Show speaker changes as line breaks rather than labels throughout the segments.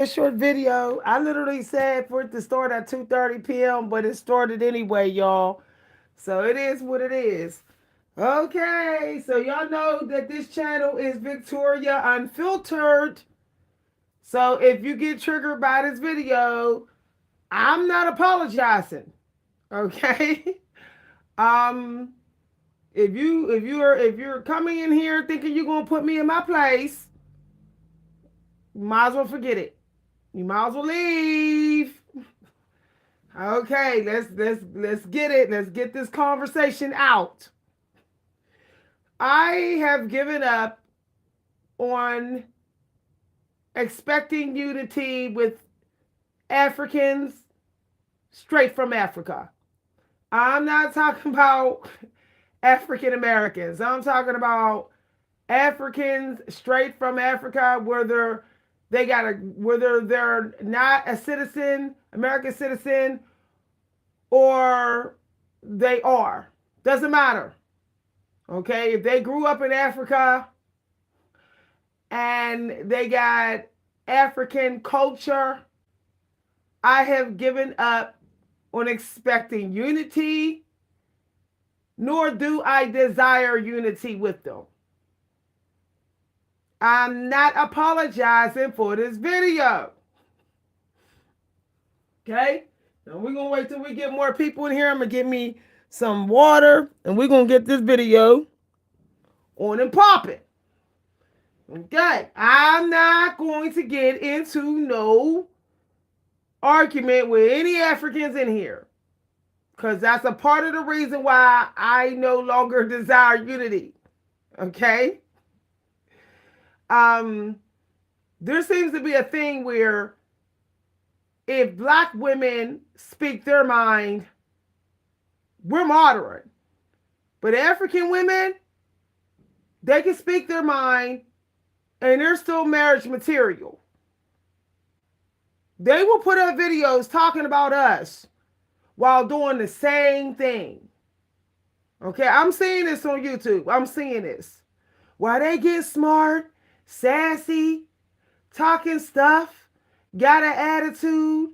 A short video. I literally said for it to start at 2:30 p.m., but it started anyway, y'all. So it is what it is. Okay, so y'all know that this channel is Victoria Unfiltered. So if you get triggered by this video, I'm not apologizing. Okay? um if you're coming in here thinking you're gonna put me in my place, you might as well forget it. You might as well leave. Okay, let's get it. Let's get this conversation out. I have given up on expecting unity with Africans straight from Africa. I'm not talking about African Americans. I'm talking about Africans straight from Africa where they're not a citizen, American citizen, or they are. Doesn't matter. Okay, if they grew up in Africa and they got African culture, I have given up on expecting unity, nor do I desire unity with them. I'm not apologizing for this video. Okay? Now we're going to wait till we get more people in here. I'm going to get me some water and we're going to get this video on and popping. Okay? I'm not going to get into no argument with any Africans in here, because that's a part of the reason why I no longer desire unity. Okay? There seems to be a thing where if black women speak their mind, we're moderate. But African women, they can speak their mind and they're still marriage material. They will put up videos talking about us while doing the same thing. Okay, I'm seeing this on YouTube. I'm seeing this. While they get smart, sassy, talking stuff, got an attitude,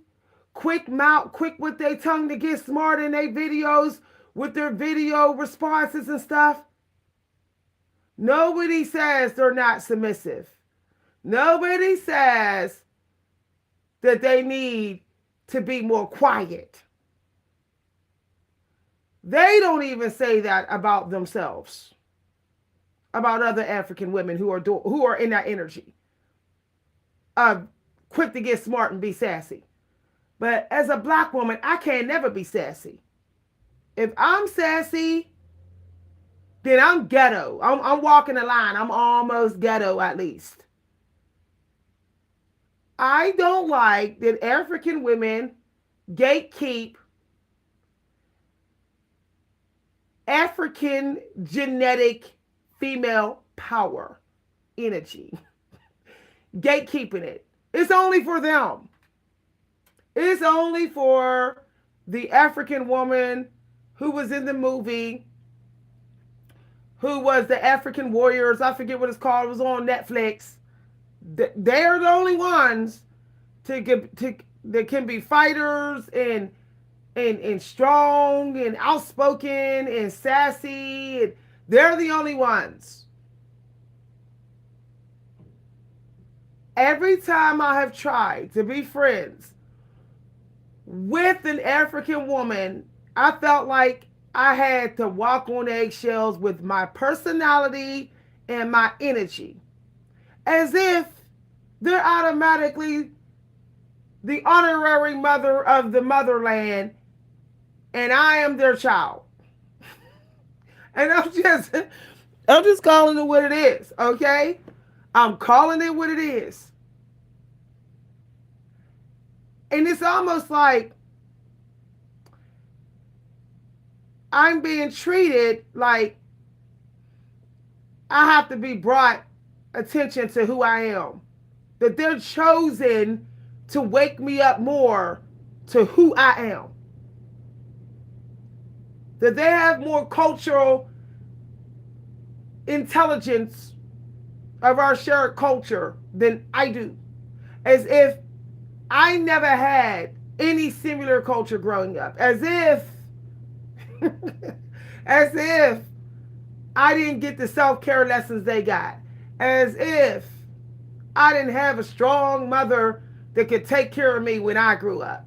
quick mouth, quick with their tongue to get smart in their videos with their video responses and stuff. Nobody says they're not submissive. Nobody says that they need to be more quiet. They don't even say that about themselves, about other African women who are in that energy. Quick to get smart and be sassy. But as a black woman, I can never be sassy. If I'm sassy, then I'm ghetto. I'm walking the line. I'm almost ghetto at least. I don't like that African women gatekeep African genetic female power energy. Gatekeeping it. It's only for them. It's only for the African woman who was in the movie, who was the African Warriors. I forget what it's called. It was on Netflix. They're the only ones that can be fighters and strong and outspoken and sassy. And they're the only ones. Every time I have tried to be friends with an African woman, I felt like I had to walk on eggshells with my personality and my energy, as if they're automatically the honorary mother of the motherland and I am their child. And I'm just calling it what it is, okay? I'm calling it what it is. And it's almost like I'm being treated like I have to be brought attention to who I am. That they're chosen to wake me up more to who I am. That they have more cultural intelligence of our shared culture than I do. As if I never had any similar culture growing up. As if, as if I didn't get the self-care lessons they got. As if I didn't have a strong mother that could take care of me when I grew up.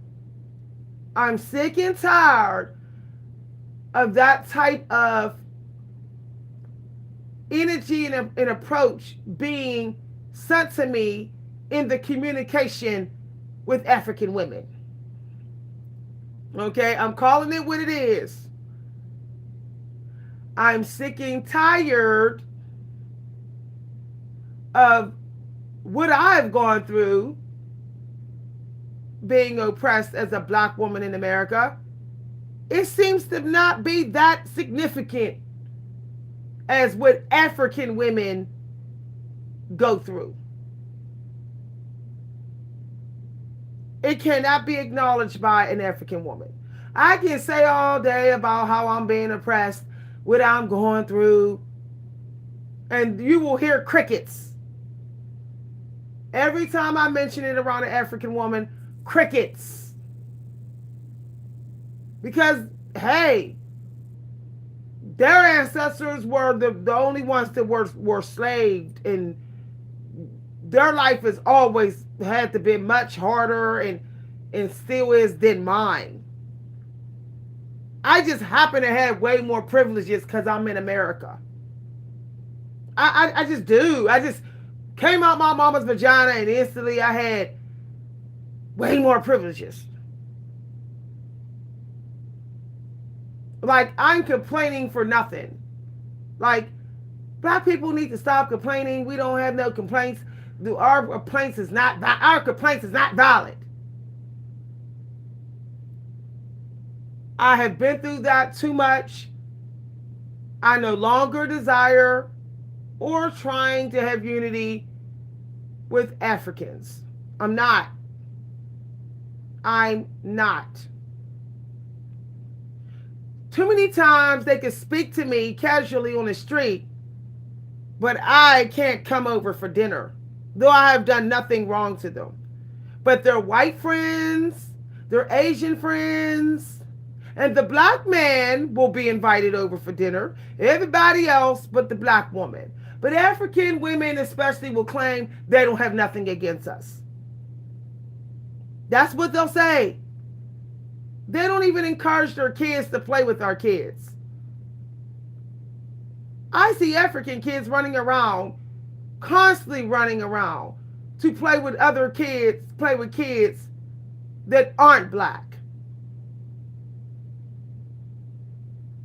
I'm sick and tired of that type of energy and approach being sent to me in the communication with African women. Okay, I'm calling it what it is. I'm sick and tired of what I've gone through being oppressed as a black woman in America. It seems to not be that significant as what African women go through. It cannot be acknowledged by an African woman. I can say all day about how I'm being oppressed, what I'm going through, and you will hear crickets. Every time I mention it around an African woman, crickets. Because, hey, their ancestors were the only ones that were slaved, and their life has always had to be much harder and still is than mine. I just happen to have way more privileges because I'm in America. I just do. I just came out my mama's vagina and instantly I had way more privileges. Like, I'm complaining for nothing. Like, black people need to stop complaining. We don't have no complaints. Our complaints is not valid. I have been through that too much. I no longer desire or trying to have unity with Africans. I'm not. Too many times they can speak to me casually on the street, but I can't come over for dinner, though I have done nothing wrong to them. But their white friends, their Asian friends, and the black man will be invited over for dinner. Everybody else but the black woman. But African women especially will claim they don't have nothing against us. That's what they'll say. They don't even encourage their kids to play with our kids. I see African kids running around, constantly running around to play with other kids, play with kids that aren't black.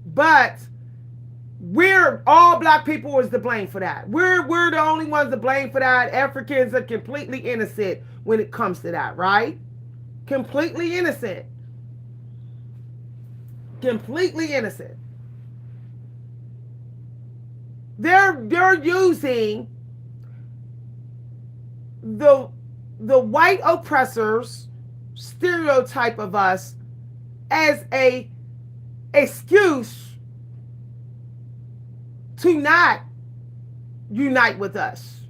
But we're all black people is to blame for that. We're the only ones to blame for that. Africans are completely innocent when it comes to that, right? Completely innocent. Completely innocent. They're using the white oppressors stereotype of us as a excuse to not unite with us.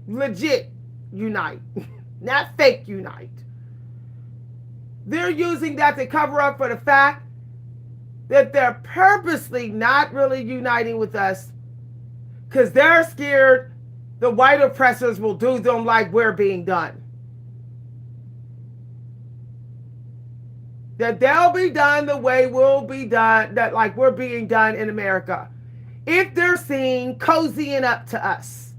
Legit unite. Not fake unite. They're using that to cover up for the fact that they're purposely not really uniting with us because they're scared the white oppressors will do them like we're being done. That they'll be done the way we'll be done, that like we're being done in America. If they're seen cozying up to us.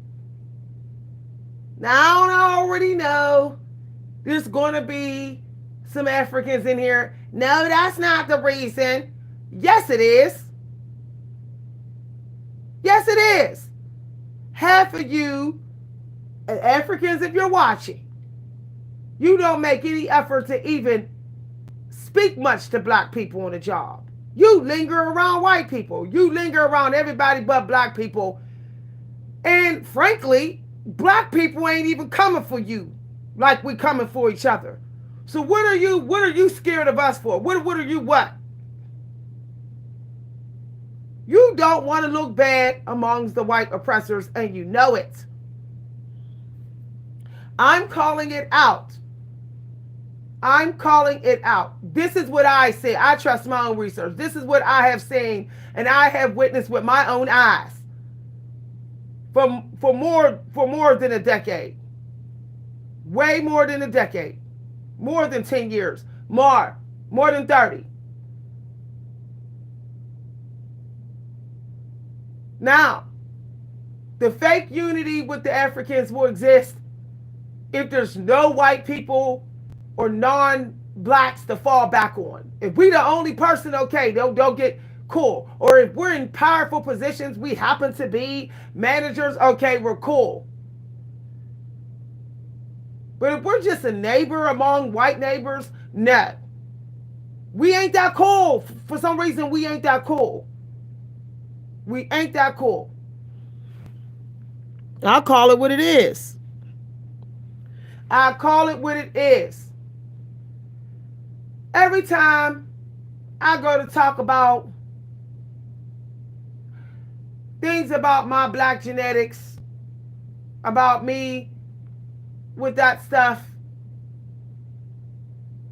Now I already know there's going to be some Africans in here. No, that's not the reason. Yes, it is. Yes, it is. Half of you Africans, if you're watching, you don't make any effort to even speak much to black people on the job. You linger around white people. You linger around everybody but black people. And frankly, black people ain't even coming for you like we coming for each other. So what are you scared of us for? What are you what? You don't want to look bad amongst the white oppressors, and you know it. I'm calling it out. I'm calling it out. This is what I say. I trust my own research. This is what I have seen and I have witnessed with my own eyes for more than a decade. Way more than a decade. More than 10 years. More than 30. Now, the fake unity with the Africans will exist if there's no white people or non-blacks to fall back on. If we the only person, okay, they'll get cool. Or if we're in powerful positions, we happen to be managers, okay, we're cool. But if we're just a neighbor among white neighbors, no. We ain't that cool. For some reason, we ain't that cool. We ain't that cool. I'll call it what it is. I call it what it is. Every time I go to talk about things about my black genetics, about me with that stuff,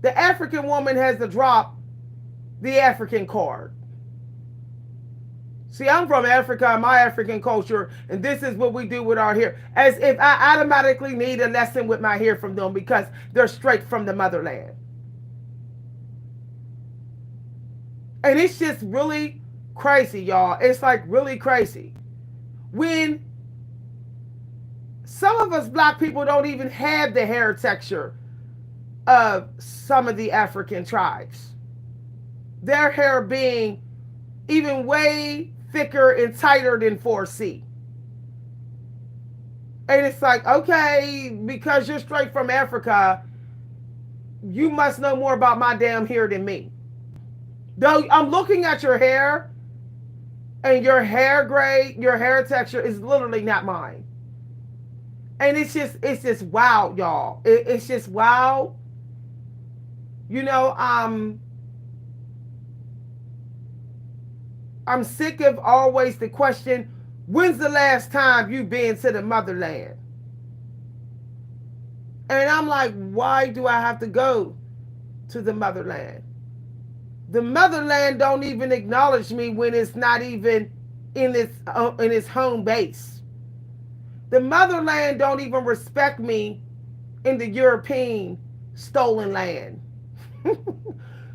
the African woman has to drop the African card. See, I'm from Africa, my African culture, and this is what we do with our hair. As if I automatically need a lesson with my hair from them because they're straight from the motherland. And it's just really crazy, y'all. It's like really crazy. When some of us black people don't even have the hair texture of some of the African tribes. Their hair being even way thicker and tighter than 4C. And it's like, okay, because you're straight from Africa, you must know more about my damn hair than me. Though I'm looking at your hair, and your hair grade, your hair texture is literally not mine. And it's just wow, y'all. It's just wow. You know, I'm sick of always the question, when's the last time you've been to the motherland? And I'm like, why do I have to go to the motherland? The motherland don't even acknowledge me when it's not even in its home base. The motherland don't even respect me in the European stolen land.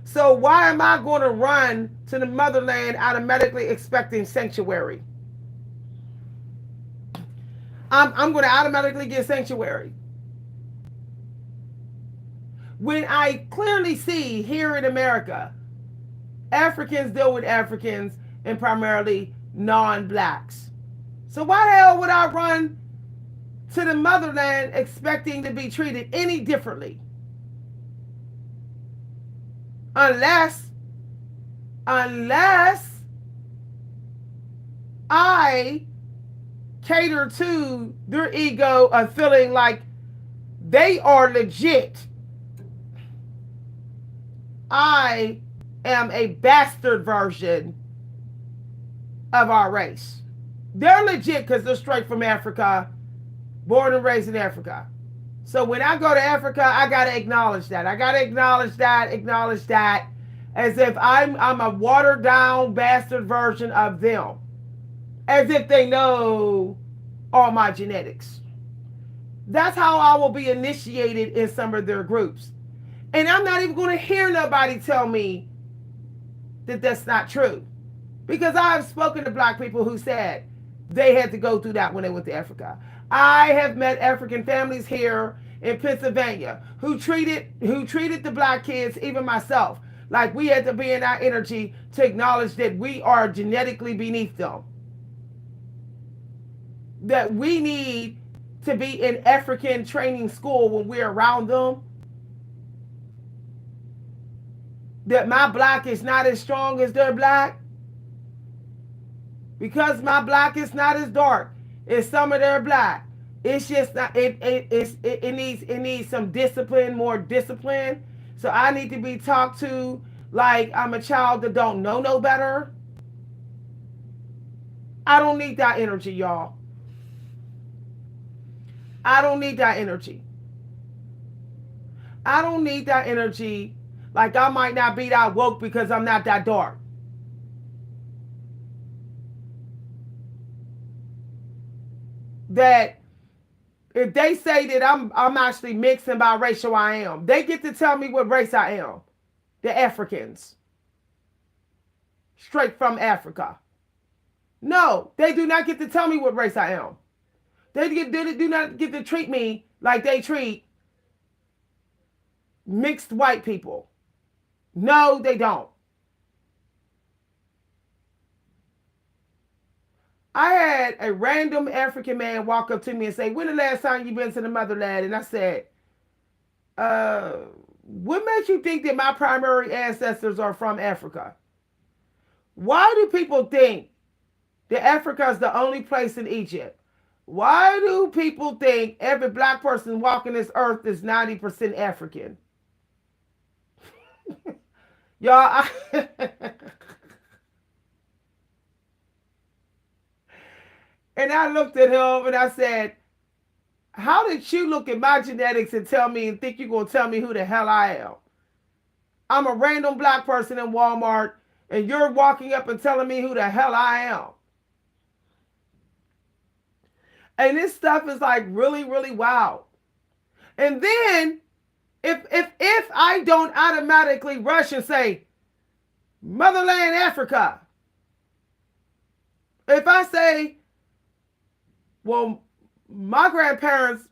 So why am I going to run to the motherland automatically expecting sanctuary? I'm going to automatically get sanctuary. When I clearly see here in America, Africans deal with Africans and primarily non-blacks. So why the hell would I run to the motherland expecting to be treated any differently? Unless I cater to their ego of feeling like they are legit. I am a bastard version of our race. They're legit because they're straight from Africa, born and raised in Africa. So when I go to Africa, I got to acknowledge that. I got to acknowledge that as if I'm a watered down bastard version of them. As if they know all my genetics. That's how I will be initiated in some of their groups. And I'm not even going to hear nobody tell me that that's not true. Because I've spoken to black people who said they had to go through that when they went to Africa. I have met African families here in Pennsylvania who treated the black kids, even myself, like we had to be in our energy to acknowledge that we are genetically beneath them. That we need to be in African training school when we're around them. That my black is not as strong as their black. Because my black is not as dark as some of their black. It's just not, it needs some discipline, more discipline. So I need to be talked to like I'm a child that don't know no better. I don't need that energy, y'all. I don't need that energy. I don't need that energy. Like I might not be that woke because I'm not that dark. That if they say that I'm actually mixed and biracial, I am. They get to tell me what race I am. The Africans. Straight from Africa. No, they do not get to tell me what race I am. They do not get to treat me like they treat mixed white people. No, they don't. I had a random African man walk up to me and say, "When the last time you been to the motherland?" And I said, uh, what makes you think that my primary ancestors are from Africa? Why do people think that Africa is the only place in Egypt? Why do people think every black person walking this earth is 90% African? Y'all, and I looked at him and I said, how did you look at my genetics and tell me and think you're going to tell me who the hell I am? I'm a random black person in Walmart and you're walking up and telling me who the hell I am. And this stuff is like really, really wild. And then if I don't automatically rush and say, Motherland Africa, if I say, well, my grandparents,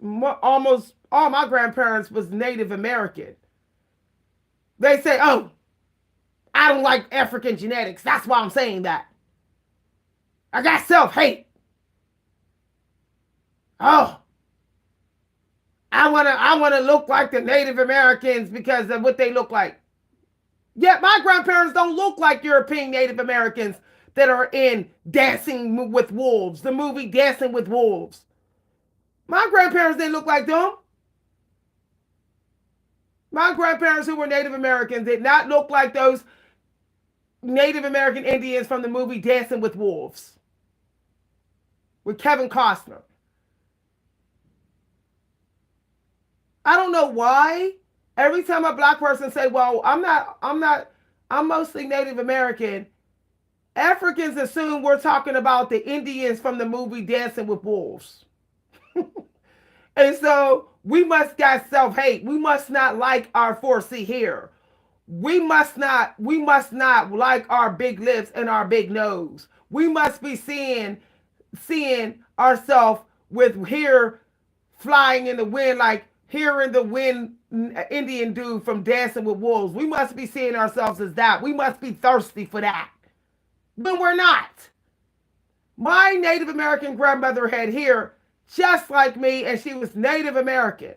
almost all my grandparents was Native American. They say, oh, I don't like African genetics. That's why I'm saying that. I got self-hate. Oh, I wanna look like the Native Americans because of what they look like. Yet my grandparents don't look like European Native Americans that are in Dancing with Wolves, the movie Dancing with Wolves. My grandparents didn't look like them. My grandparents who were Native Americans did not look like those Native American Indians from the movie Dancing with Wolves with Kevin Costner. I don't know why. Every time a black person say, well, I'm mostly Native American, Africans assume we're talking about the Indians from the movie Dancing with Wolves. And so we must got self-hate. We must not like our 4C hair. We must not like our big lips and our big nose. We must be seeing ourselves with hair flying in the wind, like hearing the wind Indian dude from Dancing with Wolves. We must be seeing ourselves as that. We must be thirsty for that. But we're not. My Native American grandmother had hair just like me, and she was Native American.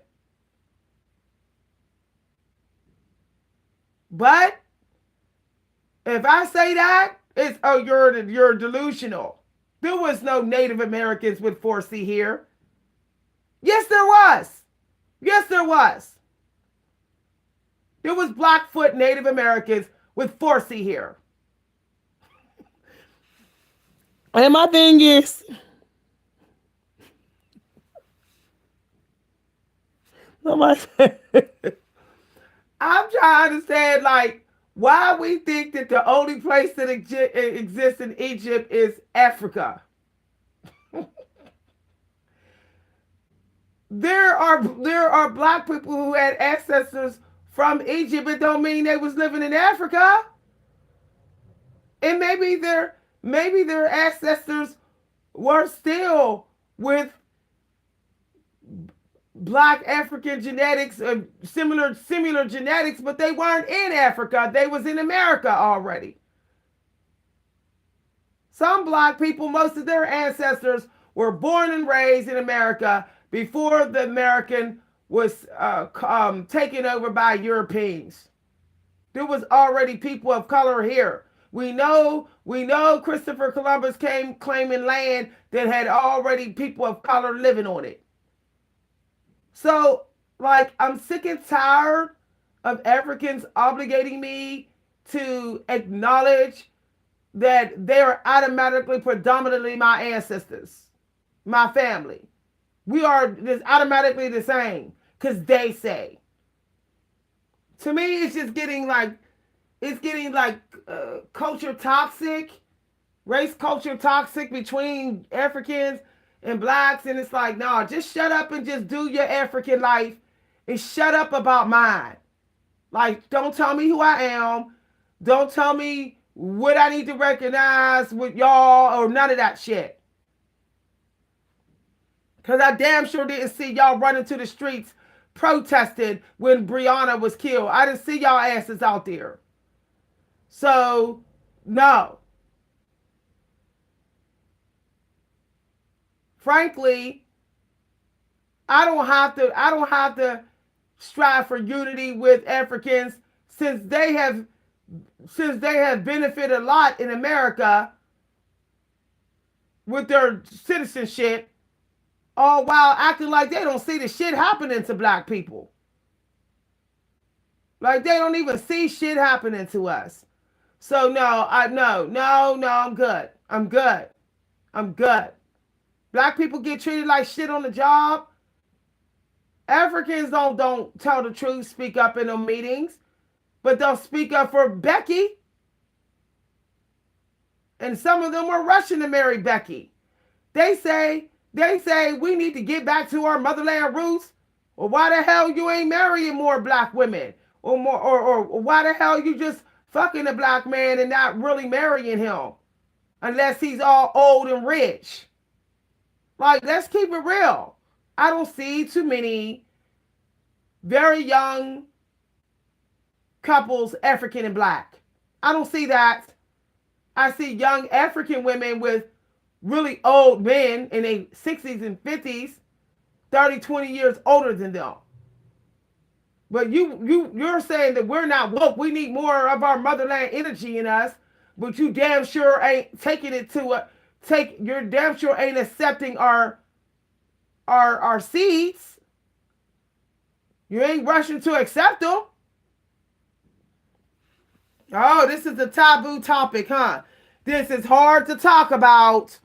But if I say that, it's, oh, you're delusional. There was no Native Americans with 4C here. Yes, there was. Yes, there was. There was Blackfoot Native Americans with 4C here. And my thing is, I'm trying to understand, like, why we think that the only place that exists in Egypt is Africa. There are black people who had ancestors from Egypt. It don't mean they was living in Africa. And maybe their ancestors were still with black African genetics, similar genetics, but they weren't in Africa. They was in America already. Some black people, most of their ancestors were born and raised in America before the American was taken over by Europeans. There was already people of color here. We know Christopher Columbus came claiming land that had already people of color living on it. So, like, I'm sick and tired of Africans obligating me to acknowledge that they are automatically predominantly my ancestors, my family. We are just automatically the same because they say. To me, it's just getting like, culture toxic, race culture toxic between Africans and blacks. And it's like, no, just shut up and just do your African life and shut up about mine. Like, don't tell me who I am. Don't tell me what I need to recognize with y'all or none of that shit. Because I damn sure didn't see y'all running to the streets protesting when Breonna was killed. I didn't see y'all asses out there. So, no. Frankly, I don't have to strive for unity with Africans since they have benefited a lot in America with their citizenship, all while acting like they don't see the shit happening to black people. Like they don't even see shit happening to us. So no, I'm good. I'm good. I'm good. Black people get treated like shit on the job. Africans don't tell the truth, speak up in them meetings, but they'll speak up for Becky. And some of them were rushing to marry Becky. They say we need to get back to our motherland roots. Well, why the hell you ain't marrying more black women? Or why the hell you just fucking a black man and not really marrying him? Unless he's all old and rich. Like, let's keep it real. I don't see too many very young couples, African and black. I don't see that. I see young African women with really old men in their 60s and 50s, 30, 20 years older than them. But you're saying that we're not woke. We need more of our motherland energy in us, but you damn sure ain't taking it to you're damn sure ain't accepting our seeds. You ain't rushing to accept them. Oh, this is a taboo topic, huh? This is hard to talk about.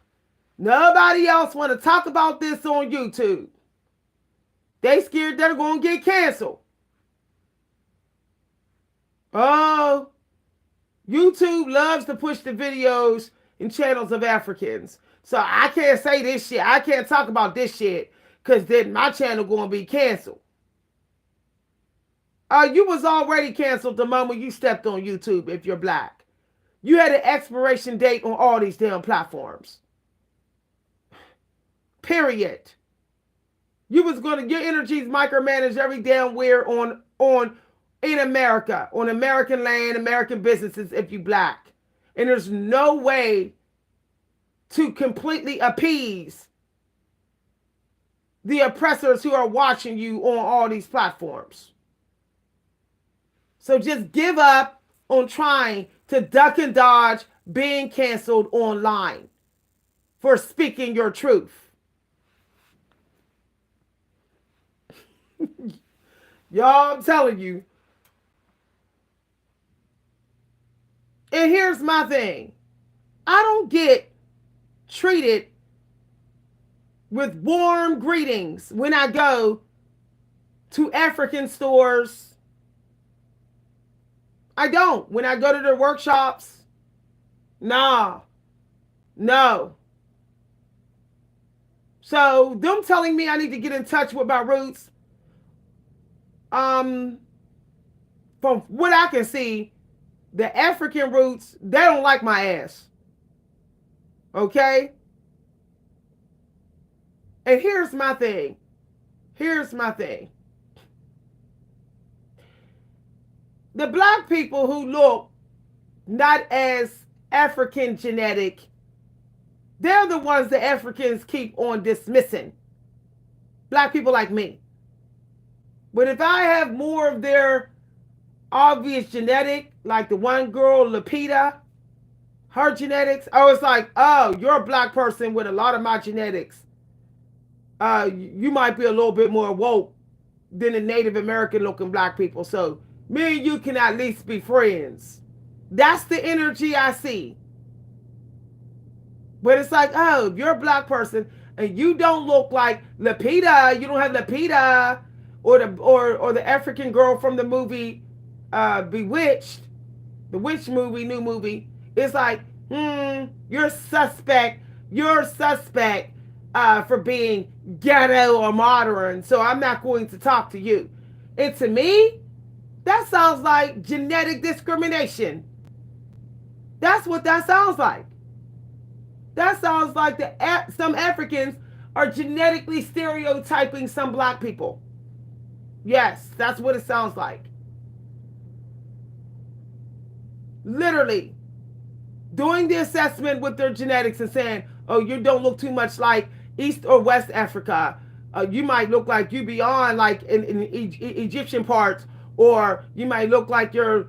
Nobody else want to talk about this on YouTube. They scared they're going to get canceled. Oh, YouTube loves to push the videos and channels of Africans. So I can't say this shit. I can't talk about this shit because then my channel going to be canceled. You was already canceled the moment you stepped on YouTube if you're black. You had an expiration date on all these damn platforms. Period. You was going to get energies micromanaged every damn where in America, on American land, American businesses if you black. And there's no way to completely appease the oppressors who are watching you on all these platforms. So just give up on trying to duck and dodge being canceled online for speaking your truth. Y'all, I'm telling you. And here's my thing. I don't get treated with warm greetings when I go to African stores. I don't. When I go to their workshops, nah, no. So them telling me I need to get in touch with my roots, from what I can see, the African roots, they don't like my ass. Okay? And here's my thing. The black people who look not as African genetic, they're the ones the Africans keep on dismissing. Black people like me. But if I have more of their obvious genetic, like the one girl, Lapita, her genetics, I was like, oh, you're a black person with a lot of my genetics. You might be a little bit more woke than the Native American looking black people. So me and you can at least be friends. That's the energy I see. But it's like, oh, if you're a black person and you don't look like Lapita, you don't have Lapita or the African girl from the movie Bewitched, the witch movie, new movie, it's like, you're suspect. You're suspect for being ghetto or modern, so I'm not going to talk to you. And to me, that sounds like genetic discrimination. That's what that sounds like. That sounds like some Africans are genetically stereotyping some black people. Yes, that's what it sounds like. Literally doing the assessment with their genetics and saying, oh, you don't look too much like East or West Africa. You might look like you beyond like in Egyptian parts, or you might look like you're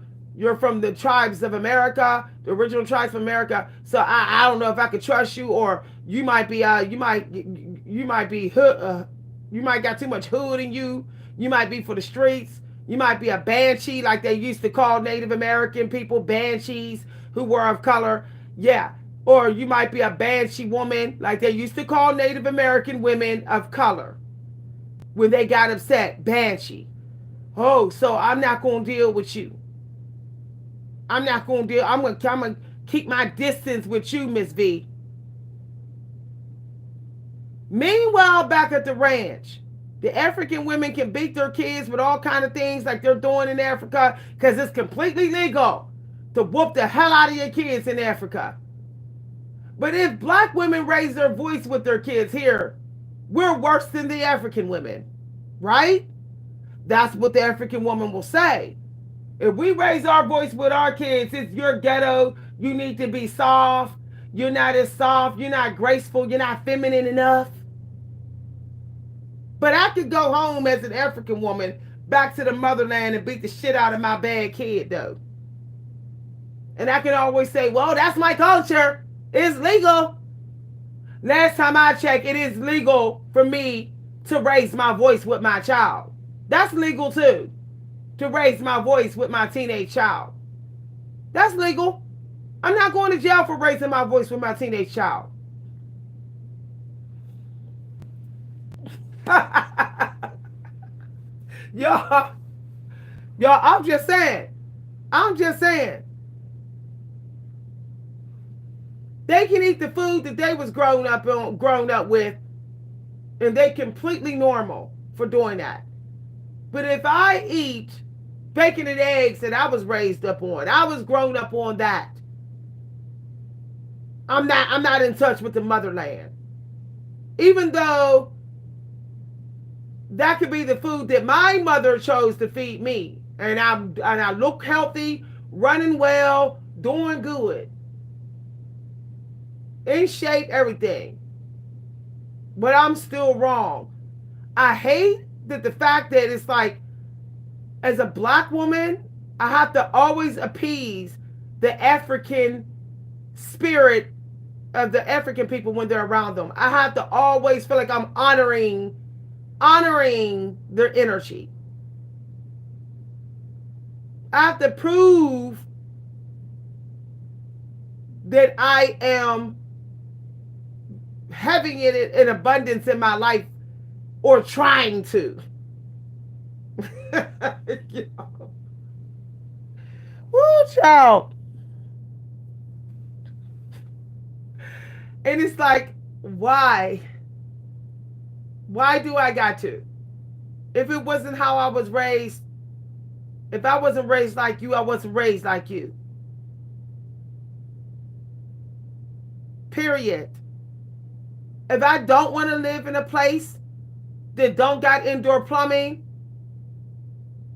from the tribes of America, the original tribes of America. So I don't know if I could trust you, or you might be you might be hood, you might got too much hood in you. You might be for the streets. You might be a banshee, like they used to call Native American people, banshees who were of color. Yeah. Or you might be a banshee woman, like they used to call Native American women of color when they got upset. Banshee. Oh, so I'm not going to deal with you. I'm not going to deal. I'm going to keep my distance with you, Miss V. Meanwhile, back at the ranch, the African women can beat their kids with all kind of things like they're doing in Africa, because it's completely legal to whoop the hell out of your kids in Africa. But if black women raise their voice with their kids here, we're worse than the African women, right? That's what the African woman will say. If we raise our voice with our kids, it's your ghetto, you need to be soft, you're not as soft, you're not graceful, you're not feminine enough. But I could go home as an African woman back to the motherland and beat the shit out of my bad kid, though. And I can always say, well, that's my culture. It's legal. Last time I checked, it is legal for me to raise my voice with my child. That's legal too. To raise my voice with my teenage child. That's legal. I'm not going to jail for raising my voice with my teenage child. Y'all, I'm just saying. They can eat the food that they was grown up with, and they completely normal for doing that. But if I eat bacon and eggs that I was raised up on, I was grown up on that, I'm not in touch with the motherland. Even though that could be the food that my mother chose to feed me, and I look healthy, running well, doing good, in shape, everything. But I'm still wrong. I hate that the fact that it's like, as a black woman, I have to always appease the African spirit of the African people when they're around them. I have to always feel like I'm honoring their energy. I have to prove that I am having it in abundance in my life, or trying to. Woo, child. And it's like, why? Why do I got to? If it wasn't how I was raised, if I wasn't raised like you, I wasn't raised like you. Period. If I don't want to live in a place that don't got indoor plumbing,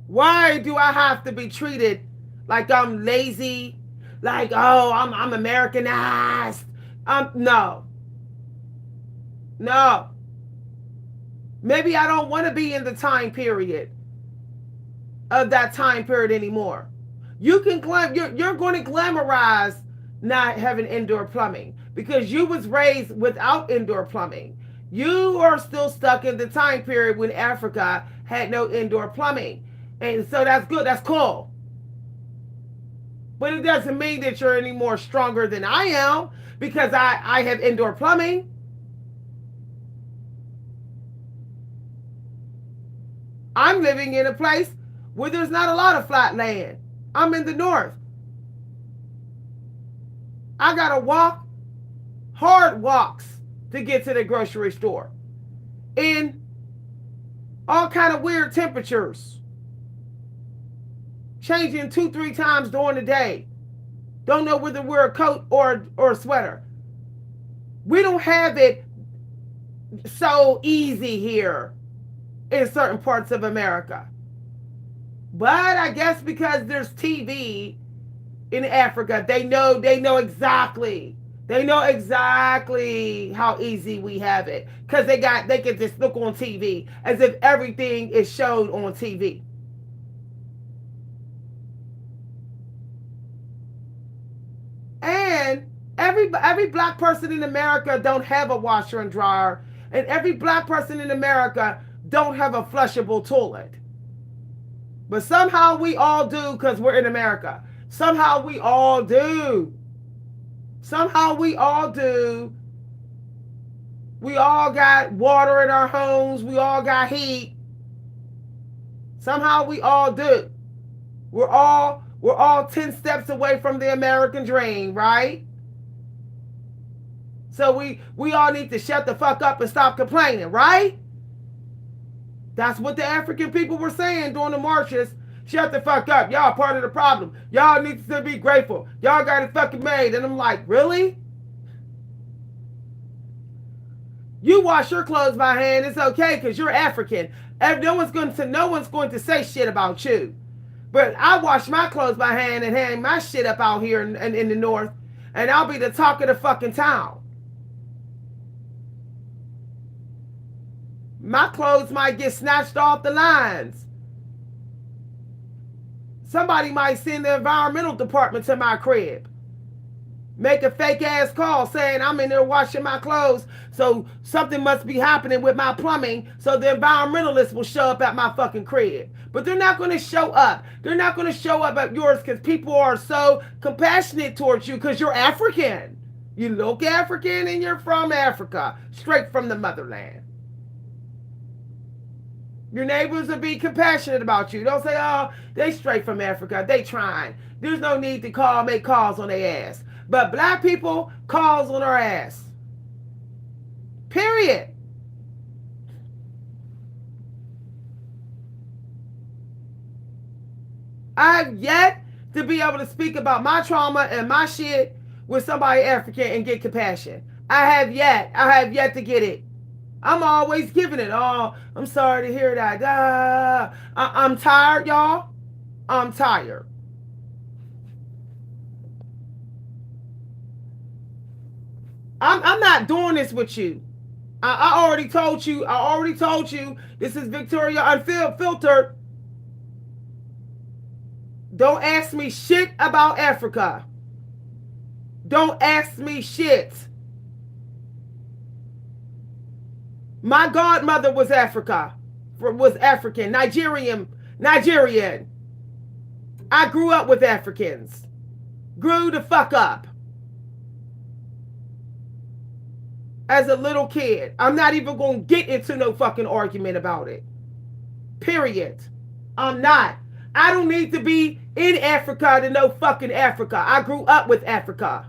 why do I have to be treated like I'm lazy? Like, oh, I'm Americanized. No. Maybe I don't want to be in the time period of that time period anymore. You can you're going to glamorize not having indoor plumbing because you was raised without indoor plumbing. You are still stuck in the time period when Africa had no indoor plumbing. And so that's good. That's cool. But it doesn't mean that you're any more stronger than I am because I have indoor plumbing. I'm living in a place where there's not a lot of flat land. I'm in the north. I gotta walk hard walks to get to the grocery store in all kind of weird temperatures, changing 2-3 times during the day. Don't know whether wear a coat or a sweater. We don't have it so easy here in certain parts of America. But I guess because there's TV in Africa, they know exactly. They know exactly how easy we have it. Because they can just look on TV as if everything is shown on TV. And every black person in America don't have a washer and dryer. And every black person in America don't have a flushable toilet. But somehow we all do because we're in America. Somehow we all do. Somehow we all do. We all got water in our homes. We all got heat. Somehow we all do. We're all 10 steps away from the American dream, right? So we all need to shut the fuck up and stop complaining, right? That's what the African people were saying during the marches. Shut the fuck up. Y'all part of the problem. Y'all need to be grateful. Y'all got it fucking made. And I'm like, really? You wash your clothes by hand. It's okay because you're African. And no one's going to say shit about you. But I wash my clothes by hand and hang my shit up out here in the north. And I'll be the talk of the fucking town. My clothes might get snatched off the lines. Somebody might send the environmental department to my crib. Make a fake ass call saying I'm in there washing my clothes, so something must be happening with my plumbing, so the environmentalists will show up at my fucking crib. But they're not going to show up. They're not going to show up at yours because people are so compassionate towards you because you're African. You look African and you're from Africa, straight from the motherland. Your neighbors will be compassionate about you. Don't say, oh, they straight from Africa. They trying. There's no need to make calls on their ass. But black people, calls on our ass. Period. I've yet to be able to speak about my trauma and my shit with somebody African and get compassion. I have yet to get it. I'm always giving it. Oh, I'm sorry to hear that. I'm tired, y'all. I'm tired. I'm not doing this with you. I already told you. This is Victoria Unfiltered. Don't ask me shit about Africa. Don't ask me shit. My godmother was African, Nigerian. I grew up with Africans. Grew the fuck up. As a little kid. I'm not even going to get into no fucking argument about it. Period. I'm not. I don't need to be in Africa to know fucking Africa. I grew up with Africa.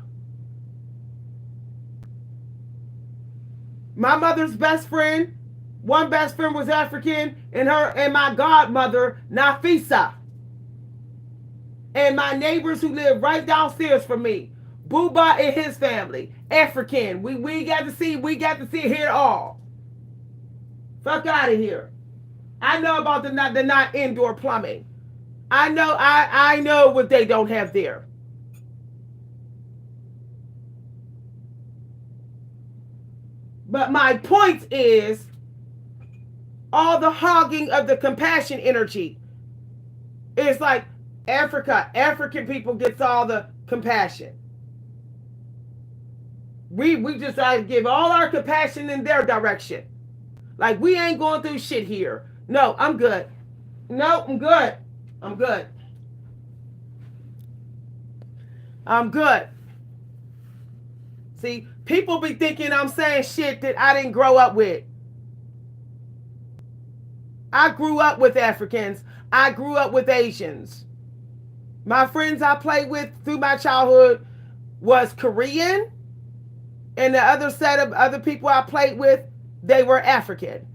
My mother's best friend, one best friend was African, and my godmother, Nafisa. And my neighbors who live right downstairs from me, Booba and his family, African. We got to see it all. Fuck out of here. I know about the not indoor plumbing. I know what they don't have there. But my point is, all the hogging of the compassion energy. It's like African people gets all the compassion. We just try to give all our compassion in their direction. Like we ain't going through shit here. No, I'm good. No, I'm good. I'm good. I'm good. See, people be thinking I'm saying shit that I didn't grow up with. I grew up with Africans. I grew up with Asians. My friends I played with through my childhood was Korean, and the other set of other people I played with, they were African.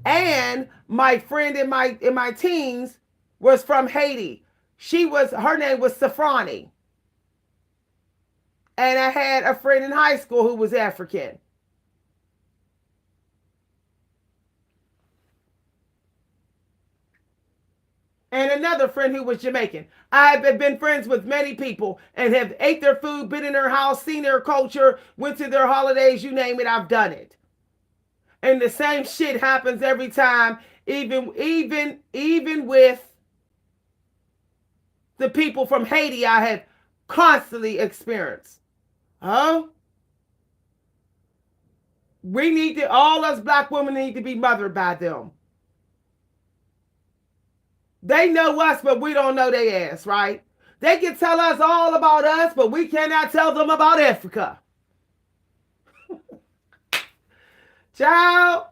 And my friend in my teens was from Haiti. Her name was Safrani. And I had a friend in high school who was African. And another friend who was Jamaican. I've been friends with many people and have ate their food, been in their house, seen their culture, went to their holidays, you name it, I've done it. And the same shit happens every time, even with the people from Haiti I have constantly experienced. Huh? All us black women need to be mothered by them. They know us, but we don't know their ass, right? They can tell us all about us, but we cannot tell them about Africa. Child,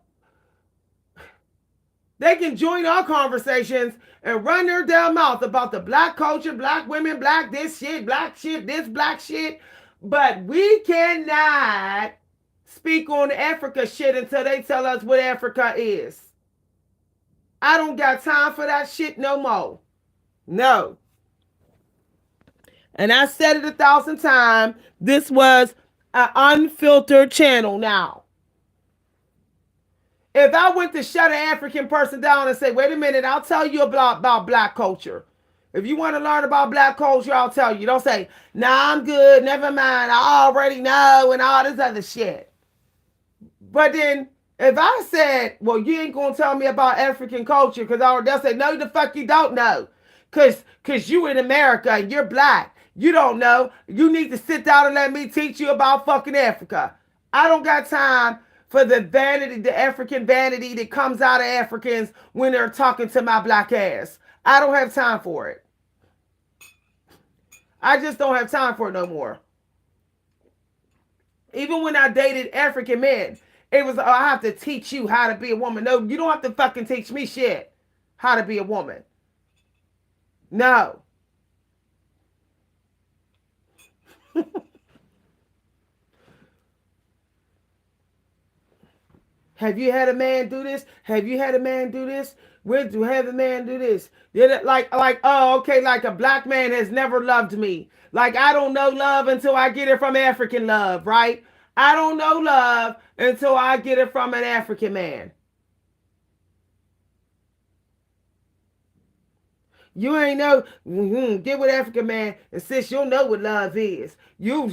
they can join our conversations and run their damn mouth about the black culture, black women, black this shit, this black shit. But we cannot speak on Africa shit until they tell us what Africa is. I don't got time for that shit no more. No. And I said it 1,000 times. This was an unfiltered channel now. If I went to shut an African person down and say, wait a minute, I'll tell you about black culture. If you want to learn about black culture, I'll tell you. Don't say, nah, I'm good, never mind, I already know, and all this other shit. But then, if I said, well, you ain't going to tell me about African culture, because they'll say, no, the fuck you don't know. Because you in America and you're black. You don't know. You need to sit down and let me teach you about fucking Africa. I don't got time for the vanity, the African vanity that comes out of Africans when they're talking to my black ass. I don't have time for it. I just don't have time for it no more. Even when I dated African men, it was, oh, I have to teach you how to be a woman. No, you don't have to fucking teach me shit how to be a woman. No. Have you had a man do this? Have you had a man do this? Where do have a man do this? Did it like, oh, okay, like a black man has never loved me. Like I don't know love until I get it from African love, right? I don't know love until I get it from an African man. You ain't know, get with African man, and sis, you'll know what love is. You'll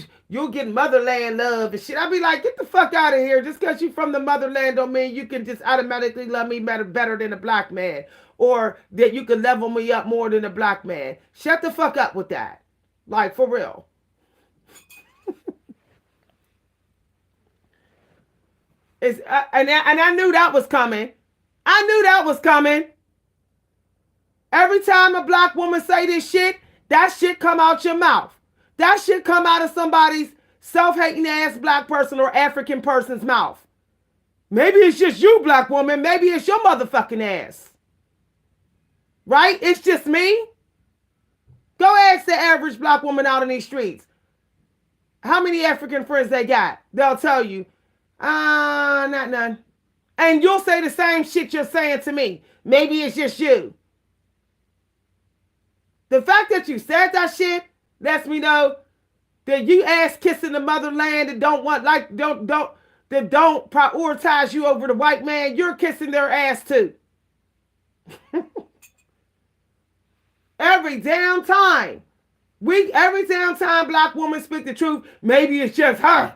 get motherland love and shit. I be like, get the fuck out of here. Just because you from the motherland don't mean you can just automatically love me better than a black man. Or that you can level me up more than a black man. Shut the fuck up with that. Like, for real. And I knew that was coming. I knew that was coming. Every time a black woman say this shit, that shit come out your mouth. That shit come out of somebody's self-hating ass black person or African person's mouth. Maybe it's just you, black woman. Maybe it's your motherfucking ass. Right? It's just me. Go ask the average black woman out in these streets. How many African friends they got? They'll tell you, not none. And you'll say the same shit you're saying to me. Maybe it's just you. The fact that you said that shit lets me know that you ass kissing the motherland that don't prioritize you over the white man. You're kissing their ass too. Every damn time. Every damn time black women speak the truth, maybe it's just her.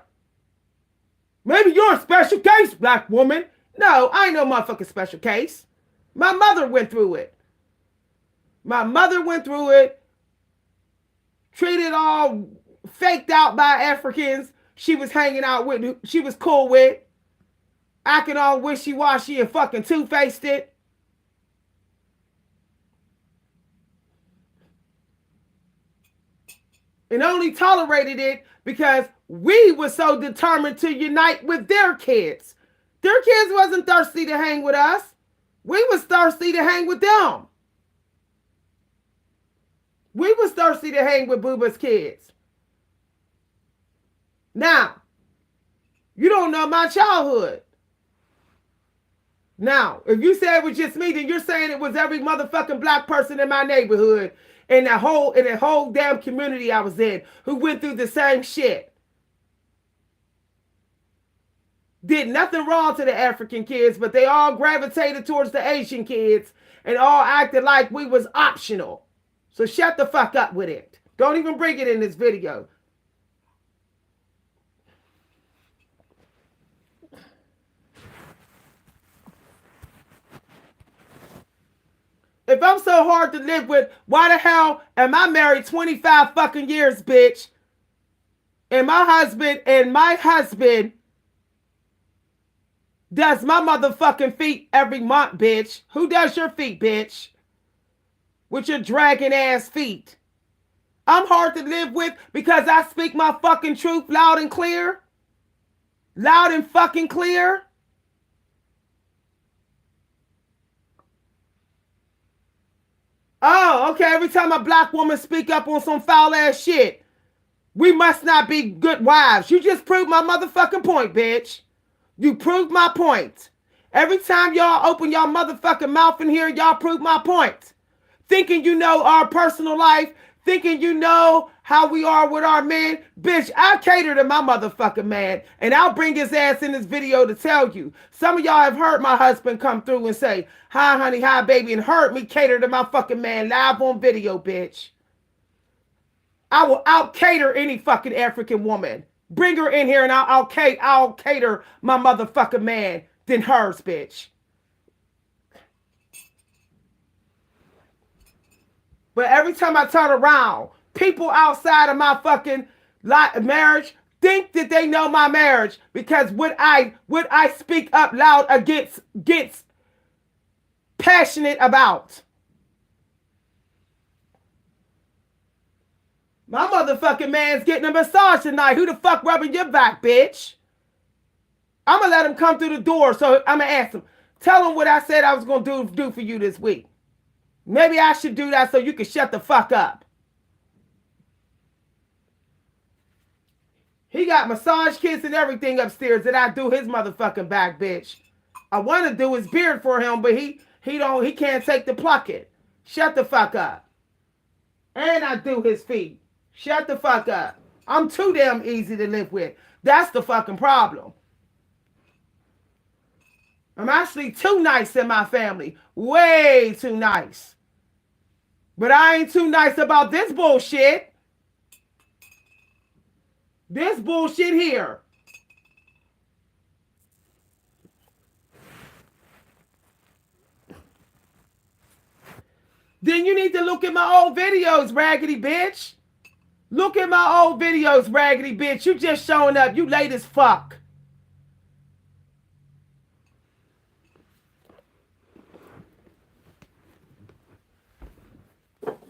Maybe you're a special case, black woman. No, I ain't no motherfucking special case. My mother went through it. My mother went through it, treated all faked out by Africans she was hanging out with, she was cool with, acting all wishy-washy and fucking two-faced it. And only tolerated it because we were so determined to unite with their kids. Their kids wasn't thirsty to hang with us. We was thirsty to hang with them. pussy to hang with Booba's kids. Now, you don't know my childhood. Now, if you say it was just me, then you're saying it was every motherfucking black person in my neighborhood and the whole damn community I was in who went through the same shit. Did nothing wrong to the African kids, but they all gravitated towards the Asian kids and all acted like we was optional. So shut the fuck up with it. Don't even bring it in this video. If I'm so hard to live with, why the hell am I married 25 fucking years, bitch? And my husband does my motherfucking feet every month, bitch. Who does your feet, bitch? With your dragging ass feet. I'm hard to live with because I speak my fucking truth loud and clear. Loud and fucking clear. Oh, okay. Every time a black woman speak up on some foul ass shit, we must not be good wives. You just proved my motherfucking point, bitch. You proved my point. Every time y'all open y'all motherfucking mouth in here, y'all prove my point. Thinking you know our personal life, thinking you know how we are with our men. Bitch, I cater to my motherfucking man, and I'll bring his ass in this video to tell you. Some of y'all have heard my husband come through and say, hi, honey, hi, baby, and heard me cater to my fucking man live on video, bitch. I will out-cater any fucking African woman. Bring her in here and I'll cater my motherfucking man than hers, bitch. But every time I turn around, people outside of my fucking marriage think that they know my marriage because what I speak up loud against gets passionate about. My motherfucking man's getting a massage tonight. Who the fuck rubbing your back, bitch? I'm going to let him come through the door, so I'm going to ask him. Tell him what I said I was going to do for you this week. Maybe I should do that so you can shut the fuck up. He got massage kits and everything upstairs that I do his motherfucking back, bitch. I want to do his beard for him, but he can't take the plucking. Shut the fuck up. And I do his feet. Shut the fuck up. I'm too damn easy to live with. That's the fucking problem. I'm actually too nice in my family. Way too nice. But I ain't too nice about this bullshit. This bullshit here. Then you need to look at my old videos, raggedy bitch. Look at my old videos, raggedy bitch. You just showing up. You late as fuck.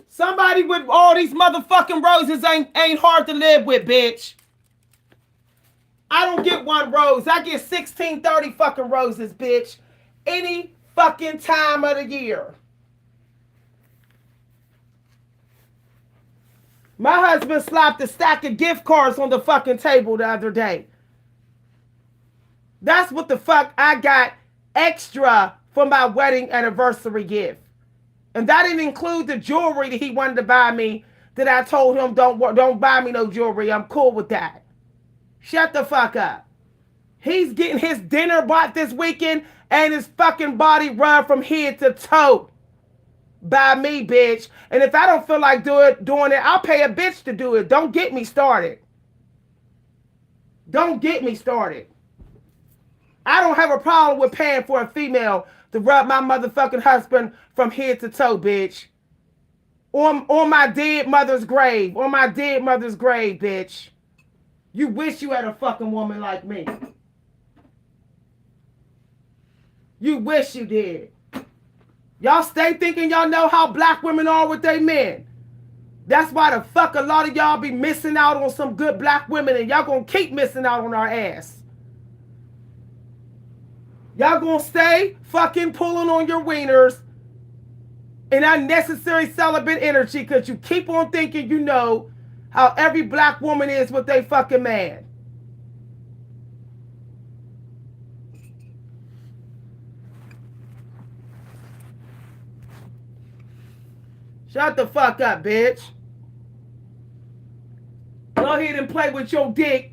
Somebody with all these motherfucking roses ain't hard to live with, bitch. I don't get one rose. I get 1630 fucking roses, bitch. Any fucking time of the year. My husband slapped a stack of gift cards on the fucking table the other day. That's what the fuck I got extra for my wedding anniversary gift. And that didn't include the jewelry that he wanted to buy me that I told him don't buy me no jewelry. I'm cool with that. Shut the fuck up. He's getting his dinner bought this weekend and his fucking body run from head to toe. By me, bitch. And if I don't feel like doing it, I'll pay a bitch to do it. Don't get me started. Don't get me started. I don't have a problem with paying for a female to rub my motherfucking husband from head to toe, bitch. On my dead mother's grave. On my dead mother's grave, bitch. You wish you had a fucking woman like me. You wish you did. Y'all stay thinking y'all know how black women are with their men. That's why the fuck a lot of y'all be missing out on some good black women, and y'all gonna keep missing out on our ass. Y'all gonna stay fucking pulling on your wieners and unnecessary celibate energy because you keep on thinking you know how every black woman is with their fucking man. Shut the fuck up, bitch. Go ahead and play with your dick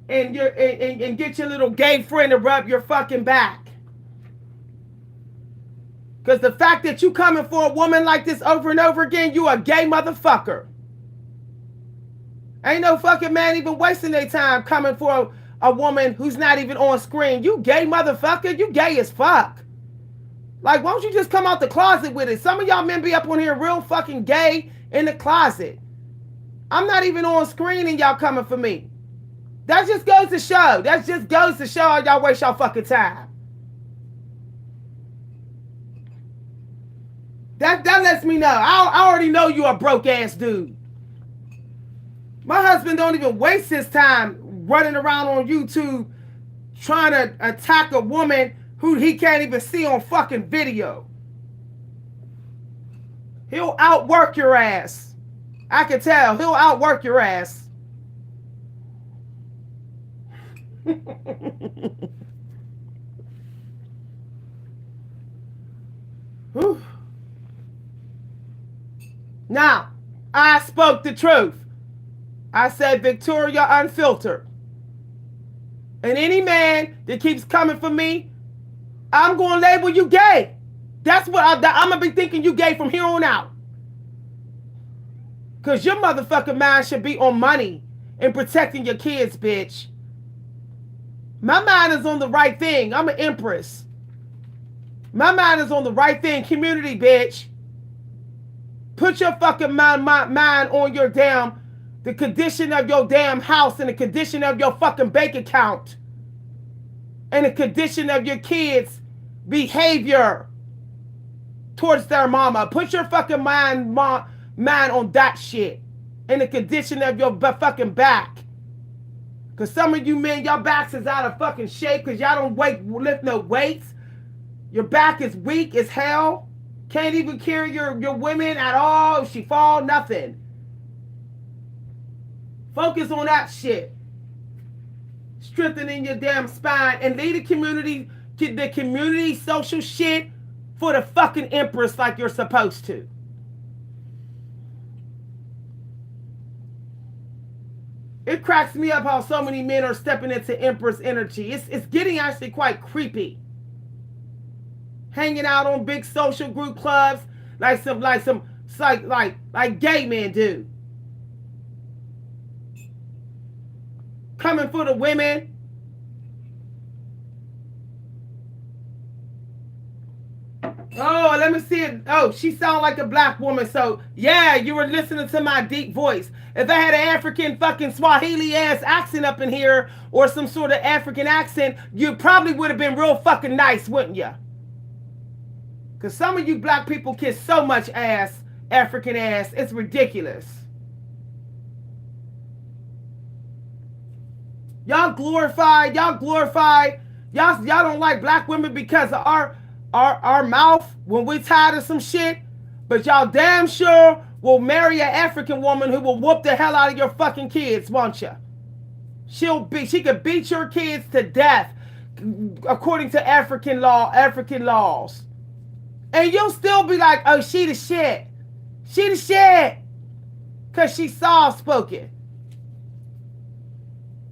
and get your little gay friend to rub your fucking back. Because the fact that you coming for a woman like this over and over again, you a gay motherfucker. Ain't no fucking man even wasting their time coming for a woman who's not even on screen. You gay motherfucker. You gay as fuck. Like, why don't you just come out the closet with it? Some of y'all men be up on here real fucking gay in the closet. I'm not even on screen and y'all coming for me. That just goes to show. That just goes to show y'all waste y'all fucking time. That lets me know. I already know you a broke ass dude. My husband don't even waste his time running around on YouTube trying to attack a woman who he can't even see on fucking video. He'll outwork your ass. I can tell. He'll outwork your ass. Now, I spoke the truth. I said Victoria Unfiltered. And any man that keeps coming for me, I'm going to label you gay. That's what I'm going to be thinking you gay from here on out. Because your motherfucking mind should be on money and protecting your kids, bitch. My mind is on the right thing. I'm an empress. My mind is on the right thing. Community, bitch. Put your fucking mind on your damn, the condition of your damn house and the condition of your fucking bank account. And the condition of your kids' behavior towards their mama. Put your fucking mind on that shit. And the condition of your fucking back. Because some of you men, your backs is out of fucking shape because y'all don't lift no weights. Your back is weak as hell. Can't even carry your women at all. If she fall, nothing. Focus on that shit. Strengthening your damn spine and lead the community social shit for the fucking empress like you're supposed to. It cracks me up how so many men are stepping into empress energy. It's getting actually quite creepy. Hanging out on big social group clubs like gay men do. Coming for the women. Oh, let me see it. Oh, she sound like a black woman. So, yeah, you were listening to my deep voice. If I had an African fucking Swahili ass accent up in here or some sort of African accent, you probably would have been real fucking nice, wouldn't you? Because some of you black people kiss so much ass, African ass, it's ridiculous. Y'all don't like black women because of our mouth when we're tired of some shit, but y'all damn sure will marry an African woman who will whoop the hell out of your fucking kids, won't you? She could beat your kids to death according to African laws. And you'll still be like, oh, she the shit. She the shit. Because she's soft-spoken.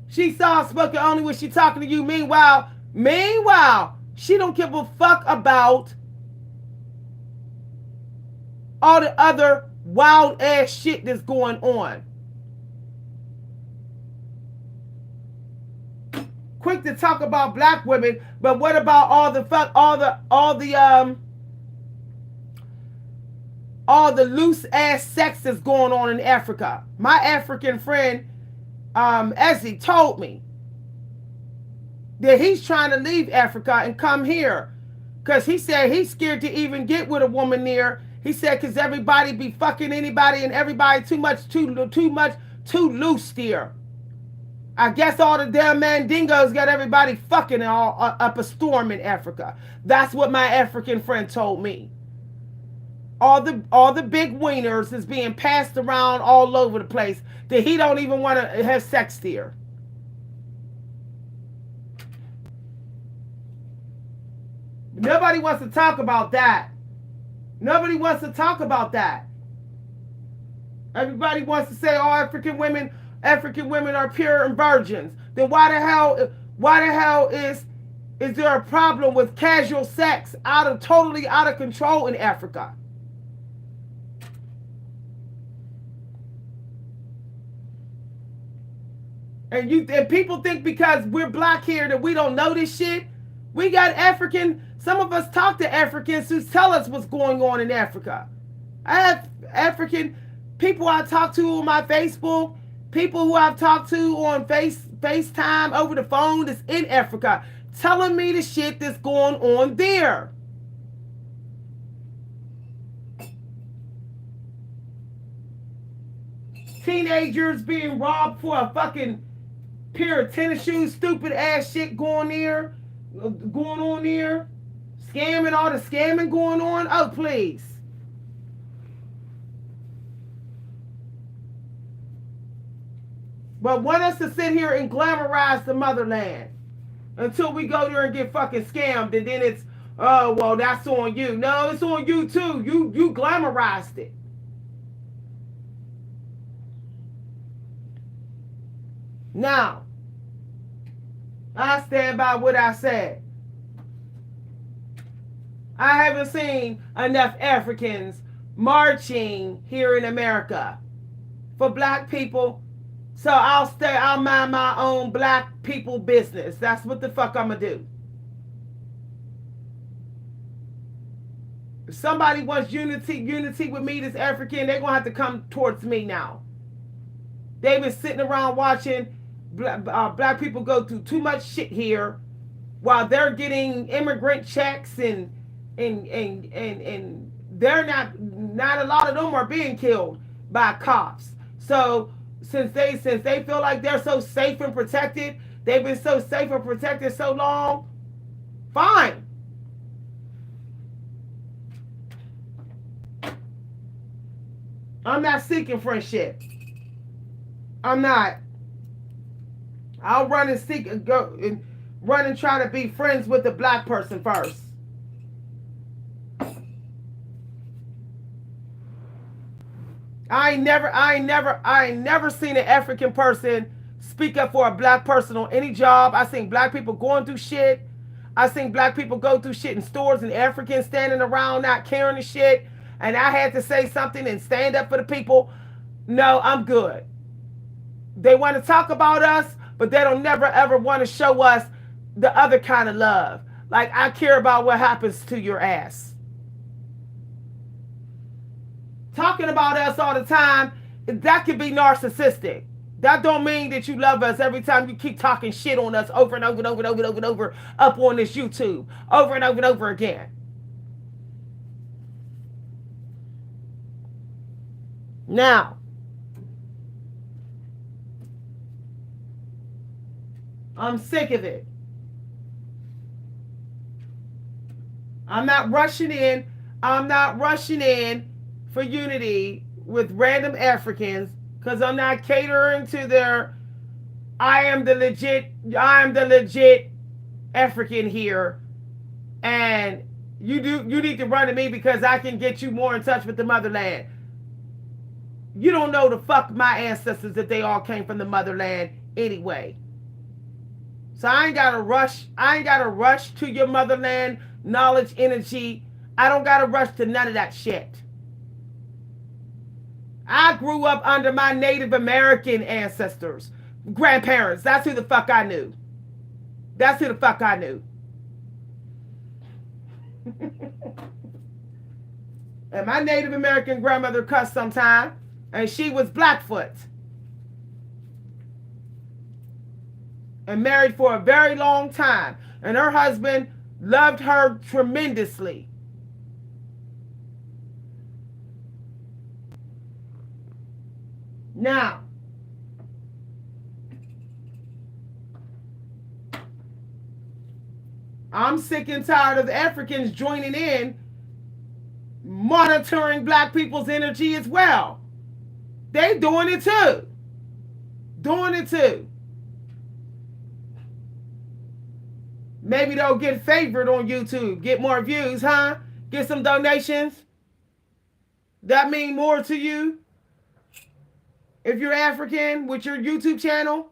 She's soft-spoken only when she's talking to you. Meanwhile, she don't give a fuck about all the other wild-ass shit that's going on. Quick to talk about black women, but what about all the loose ass sex that's going on in Africa? My African friend, Ezzy, told me that he's trying to leave Africa and come here because he said he's scared to even get with a woman there. He said because everybody be fucking anybody and everybody too loose there. I guess all the damn mandingos got everybody fucking all up a storm in Africa. That's what my African friend told me. all the big wieners is being passed around all over the place that he don't even want to have sex there. Nobody wants to talk about that. Nobody wants to talk about that. Everybody wants to say, "Oh, African women are pure and virgins." Then why the hell is there a problem with casual sex totally out of control in Africa? And people think because we're black here that we don't know this shit. We got some of us talk to Africans who tell us what's going on in Africa. I have African people I talk to on my Facebook, people who I've talked to on FaceTime over the phone that's in Africa, telling me the shit that's going on there. Teenagers being robbed for a fucking pair of tennis shoes, stupid ass shit going on there. Scamming, all the scamming going on. Oh, please. But want us to sit here and glamorize the motherland until we go there and get fucking scammed, and then it's, oh, well, that's on you. No, it's on you too. You glamorized it. Now, I stand by what I said. I haven't seen enough Africans marching here in America for black people. So I'll mind my own black people business. That's what the fuck I'm gonna do. If somebody wants unity with me that's African, they're gonna have to come towards me now. They've been sitting around watching black people go through too much shit here while they're getting immigrant checks and they're not a lot of them are being killed by cops. So since they feel like they're so safe and protected, they've been so safe and protected so long, fine. I'm not seeking friendship. I'm not. I'll run and try to be friends with the black person first. I ain't never seen an African person speak up for a black person on any job. I seen black people going through shit. I seen black people go through shit in stores and Africans standing around not caring the shit. And I had to say something and stand up for the people. No, I'm good. They want to talk about us, but they don't never ever want to show us the other kind of love. Like, I care about what happens to your ass. Talking about us all the time, that could be narcissistic. That don't mean that you love us every time you keep talking shit on us over and over and over and over and over and over up on this YouTube. Over and over and over again. Now, I'm sick of it. I'm not rushing in. I'm not rushing in for unity with random Africans because I'm not catering to their I am the legit African here, and you need to run to me because I can get you more in touch with the motherland. You don't know the fuck my ancestors that they all came from the motherland anyway. So I ain't gotta rush to your motherland knowledge, energy. I don't gotta rush to none of that shit. I grew up under my Native American ancestors, grandparents. That's who the fuck I knew. That's who the fuck I knew. And my Native American grandmother cussed sometime, and she was Blackfoot. And married for a very long time. And her husband loved her tremendously. Now, I'm sick and tired of Africans joining in monitoring black people's energy as well. They doing it too. Doing it too. Maybe they'll get favored on YouTube. Get more views, huh? Get some donations. That mean more to you? If you're African with your YouTube channel,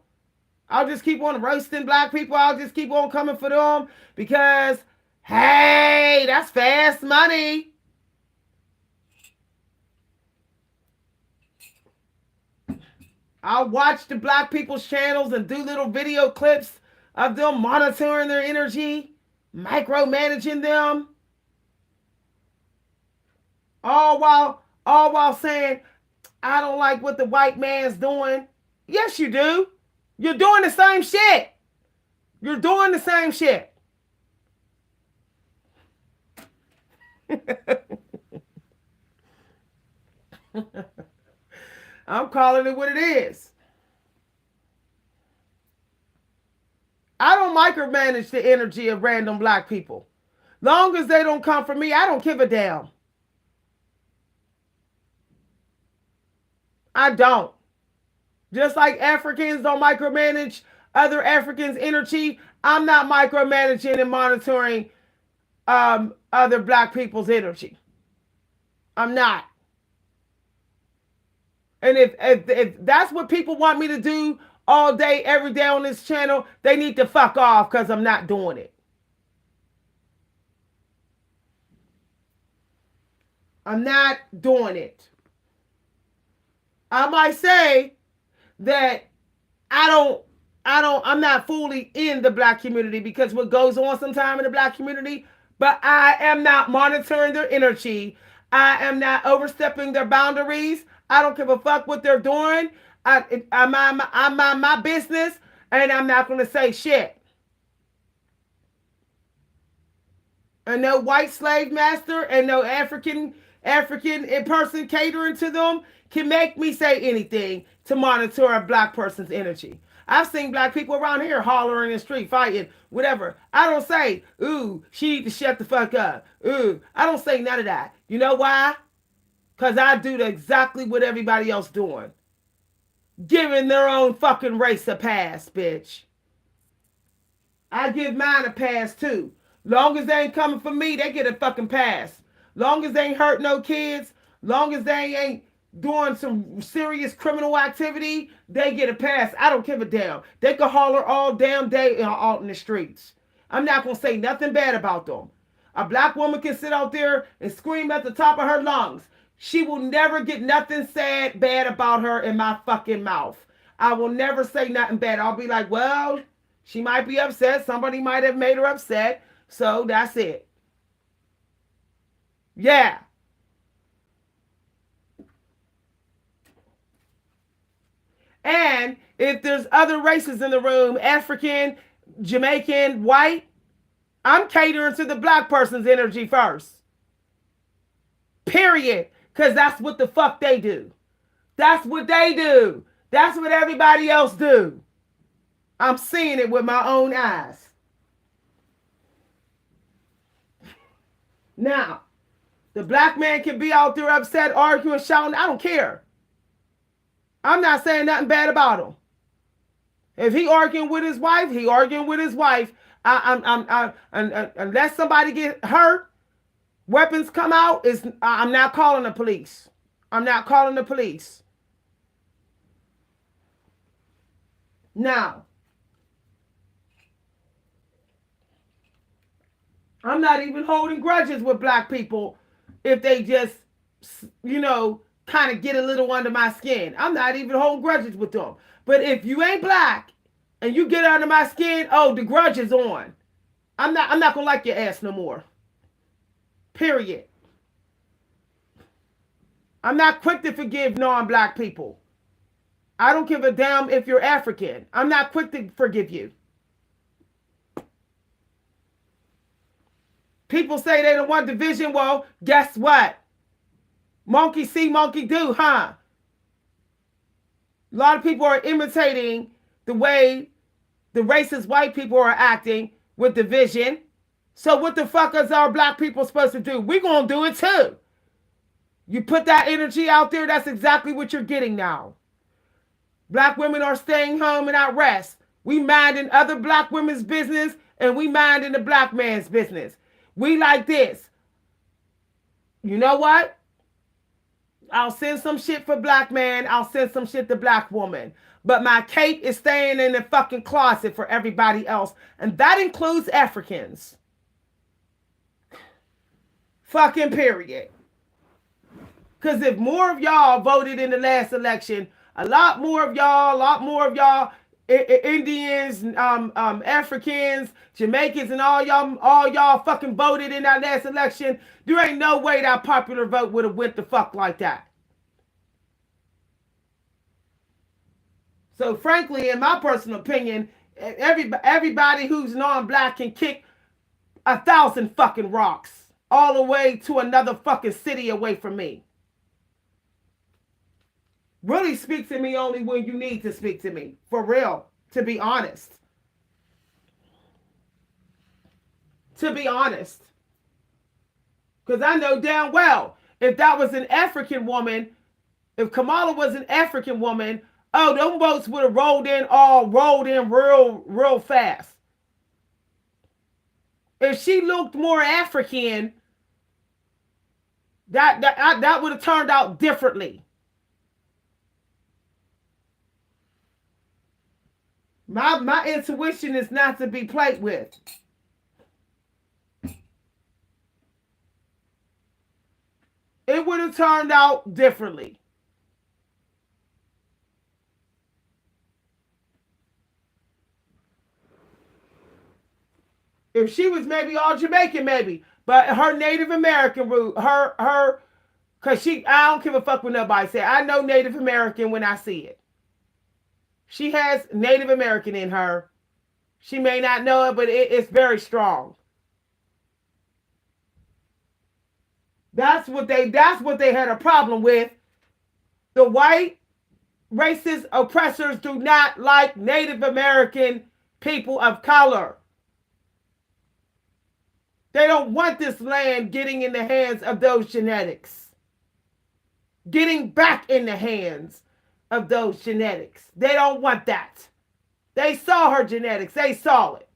I'll just keep on roasting black people. I'll just keep on coming for them because, hey, that's fast money. I'll watch the black people's channels and do little video clips of them monitoring their energy, micromanaging them, all while saying, I don't like what the white man's doing. Yes, you do. You're doing the same shit. You're doing the same shit. I'm calling it what it is. I don't micromanage the energy of random black people. Long as they don't come for me, I don't give a damn. I don't. Just like Africans don't micromanage other Africans' energy, I'm not micromanaging and monitoring other black people's energy. I'm not. And if that's what people want me to do all day, every day on this channel, they need to fuck off because I'm not doing it. I'm not doing it. I might say that I'm not fully in the black community because what goes on sometime in the black community, but I am not monitoring their energy. I am not overstepping their boundaries. I don't give a fuck what they're doing. I'm on my business, and I'm not going to say shit. And no white slave master and no African person catering to them can make me say anything to monitor a black person's energy. I've seen black people around here hollering in the street, fighting, whatever. I don't say, ooh, she need to shut the fuck up. Ooh, I don't say none of that. You know why? Because I do exactly what everybody else doing. Giving their own fucking race a pass, bitch. I give mine a pass too. Long as they ain't coming for me, they get a fucking pass. Long as they ain't hurt no kids, long as they ain't doing some serious criminal activity, they get a pass. I don't give a damn. They can holler all damn day out in the streets. I'm not going to say nothing bad about them. A black woman can sit out there and scream at the top of her lungs. She will never get nothing said bad about her in my fucking mouth. I will never say nothing bad. I'll be like, well, she might be upset. Somebody might have made her upset. So that's it. Yeah. And if there's other races in the room, African, Jamaican, white, I'm catering to the black person's energy first. Period. Because that's what the fuck they do. That's what they do. That's what everybody else do. I'm seeing it with my own eyes. Now, the black man can be out there upset, arguing, shouting. I don't care. I'm not saying nothing bad about him. If he arguing with his wife, he arguing with his wife. Unless somebody get hurt, weapons come out, I'm not calling the police. I'm not calling the police. Now, I'm not even holding grudges with black people if they just, kind of get a little under my skin. I'm not even holding grudges with them. But if you ain't black and you get under my skin, oh, the grudge is on. I'm not gonna like your ass no more. Period. I'm not quick to forgive non-black people. I don't give a damn if you're African. I'm not quick to forgive you. People say they don't want division. Well, guess what? Monkey see, monkey do, huh? A lot of people are imitating the way the racist white people are acting with division. So what the fuck is our black people supposed to do? We're going to do it too. You put that energy out there, that's exactly what you're getting now. Black women are staying home and at rest. We minding other black women's business and we minding the black man's business. We like this. You know what? I'll send some shit for black man. I'll send some shit to black woman. But my cape is staying in the fucking closet for everybody else. And that includes Africans. Fucking period. Because if more of y'all voted in the last election, a lot more of y'all, Indians, Africans, Jamaicans, and all y'all fucking voted in that last election, there ain't no way that popular vote would have went the fuck like that. So frankly, in my personal opinion, everybody who's non-black can kick 1,000 fucking rocks all the way to another fucking city away from me. Really speak to me only when you need to speak to me. For real. To be honest. To be honest. Because I know damn well, if that was an African woman, if Kamala was an African woman, oh, them votes would have rolled in real fast. If she looked more African, that would have turned out differently. My intuition is not to be played with. It would have turned out differently. If she was maybe all Jamaican, maybe. But her Native American root, cause I don't give a fuck what nobody say. I know Native American when I see it. She has Native American in her. She may not know it, but it's very strong. That's what they had a problem with. The white racist oppressors do not like Native American people of color. They don't want this land getting in the hands of those genetics. Getting back in the hands of those genetics. They don't want that. They saw her genetics. They saw it.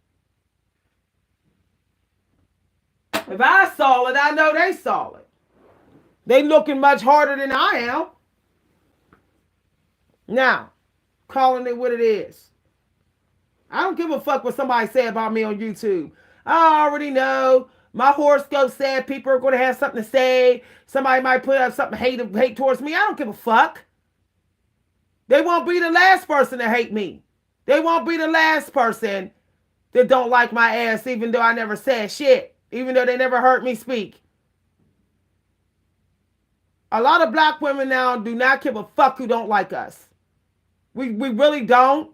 If I saw it, I know they saw it. They looking much harder than I am. Now, calling it what it is. I don't give a fuck what somebody say about me on YouTube. I already know. My horoscope said people are going to have something to say. Somebody might put up something hate towards me. I don't give a fuck. They won't be the last person to hate me. They won't be the last person that don't like my ass, even though I never said shit. Even though they never heard me speak. A lot of black women now do not give a fuck who don't like us. We really don't.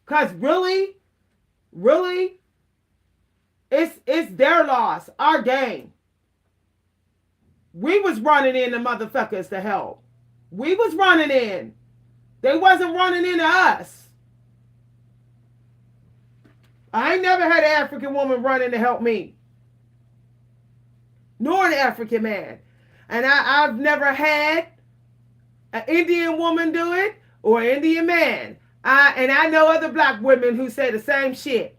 Because really, it's their loss, our game. We was running in the motherfuckers to help. We was running in. They wasn't running into us. I ain't never had an African woman running to help me. Nor an African man. And I've never had an Indian woman do it or an Indian man. And I know other black women who say the same shit.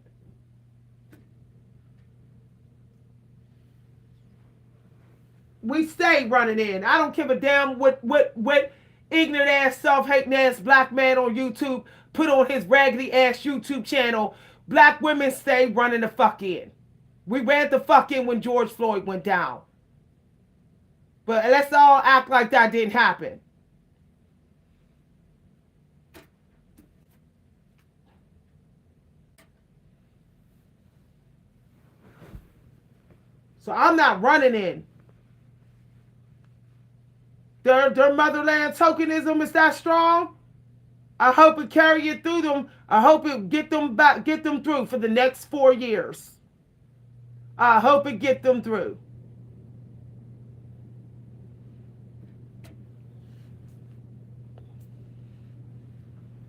We stay running in. I don't give a damn what ignorant ass, self-hating ass black man on YouTube put on his raggedy ass YouTube channel. Black women stay running the fuck in. We ran the fuck in when George Floyd went down. But let's all act like that didn't happen. So I'm not running in. Their motherland tokenism is that strong. I hope it carry it through them. I hope it get them through for the next 4 years. I hope it get them through.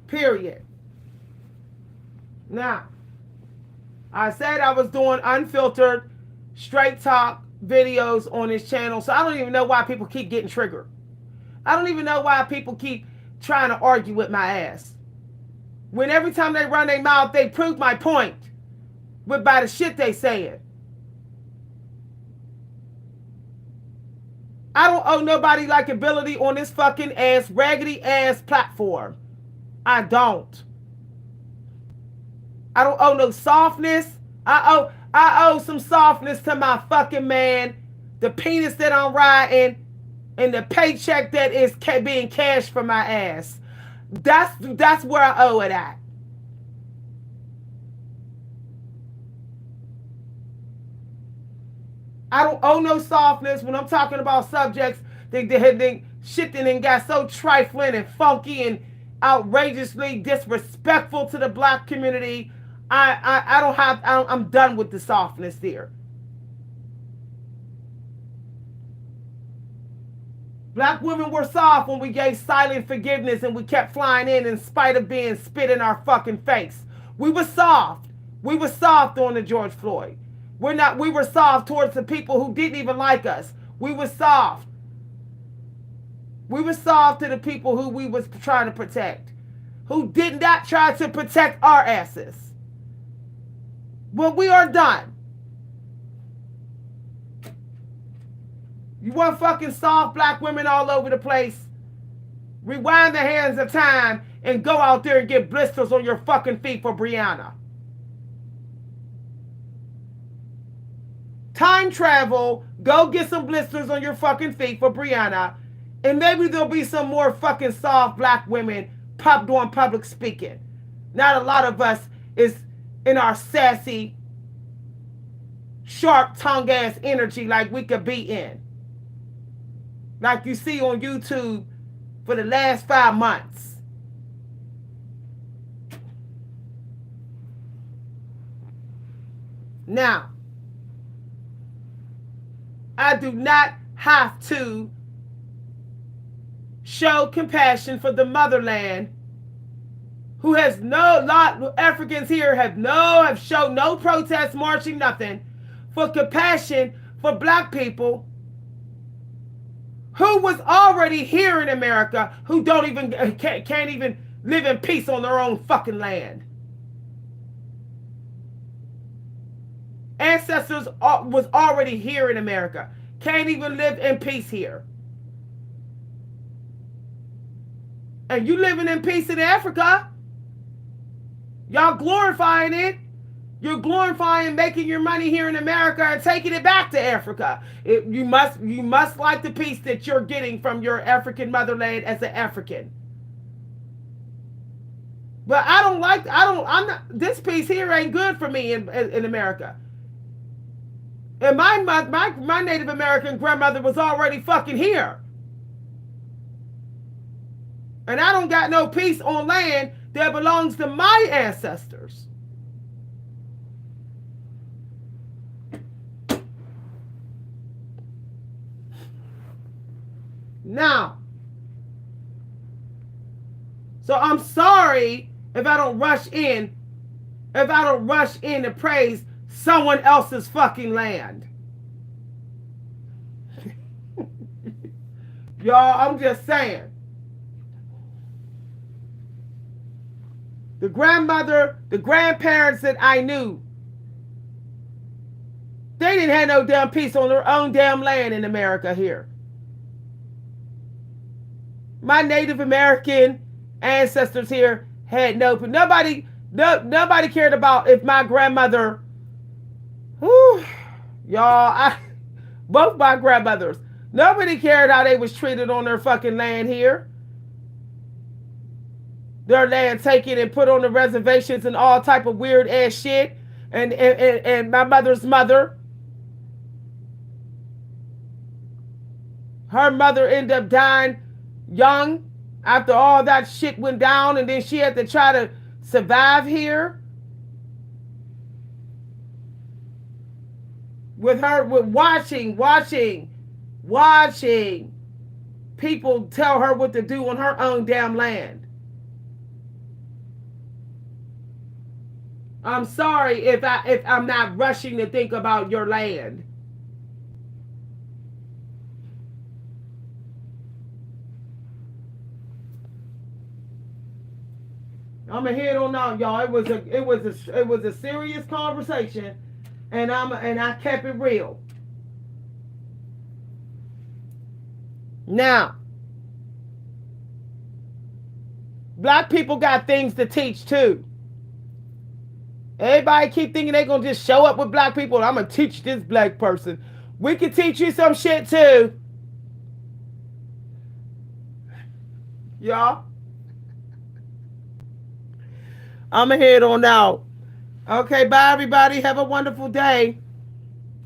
Period. Now, I said I was doing unfiltered, straight talk videos on this channel, so I don't even know why people keep getting triggered. I don't even know why people keep trying to argue with my ass. When every time they run their mouth, they prove my point with by the shit they saying. I don't owe nobody likability on this fucking ass, raggedy ass platform. I don't. I don't owe no softness. I owe some softness to my fucking man, the penis that I'm riding, and the paycheck that is being cashed for my ass. That's where I owe it at. I don't owe no softness when I'm talking about subjects that shit that got so trifling and funky and outrageously disrespectful to the black community. I'm done with the softness there. Black women were soft when we gave silent forgiveness and we kept flying in spite of being spit in our fucking face. We were soft. We were soft on the George Floyd. We were soft towards the people who didn't even like us. We were soft. We were soft to the people who we was trying to protect, who did not try to protect our asses. Well, we are done. You want fucking soft black women all over the place? Rewind the hands of time and go out there and get blisters on your fucking feet for Breonna. Time travel, go get some blisters on your fucking feet for Breonna, and maybe there'll be some more fucking soft black women doing public speaking. Not a lot of us is in our sassy, sharp tongue ass energy like we could be in. Like you see on YouTube for the last 5 months. Now, I do not have to show compassion for the motherland, who has Africans here have shown no protest, marching, nothing, for compassion for black people who was already here in America, who can't even live in peace on their own fucking land. Ancestors was already here in America. Can't even live in peace here. And you living in peace in Africa. Y'all glorifying it. You're glorifying making your money here in America and taking it back to Africa. You must like the peace that you're getting from your African motherland as an African. But this peace here ain't good for me in America. And my Native American grandmother was already fucking here. And I don't got no peace on land that belongs to my ancestors. Now, so I'm sorry if I don't rush in to praise someone else's fucking land. Y'all, I'm just saying. The grandparents that I knew, they didn't have no damn peace on their own damn land in America here. My Native American ancestors here had nobody cared about if my grandmother, both my grandmothers, nobody cared how they was treated on their fucking land here. Their land taken and put on the reservations and all type of weird ass shit. And my mother's mother, her mother ended up dying young after all that shit went down, and then she had to try to survive here with watching people tell her what to do on her own damn land. I'm sorry if I'm not rushing to think about your land. I'm gonna head on out, y'all. It was a serious conversation, and I kept it real. Now, black people got things to teach too. Everybody keep thinking they gonna just show up with black people. I'm gonna teach this black person. We can teach you some shit too, y'all. I'm gonna head on out. Okay, bye everybody. Have a wonderful day.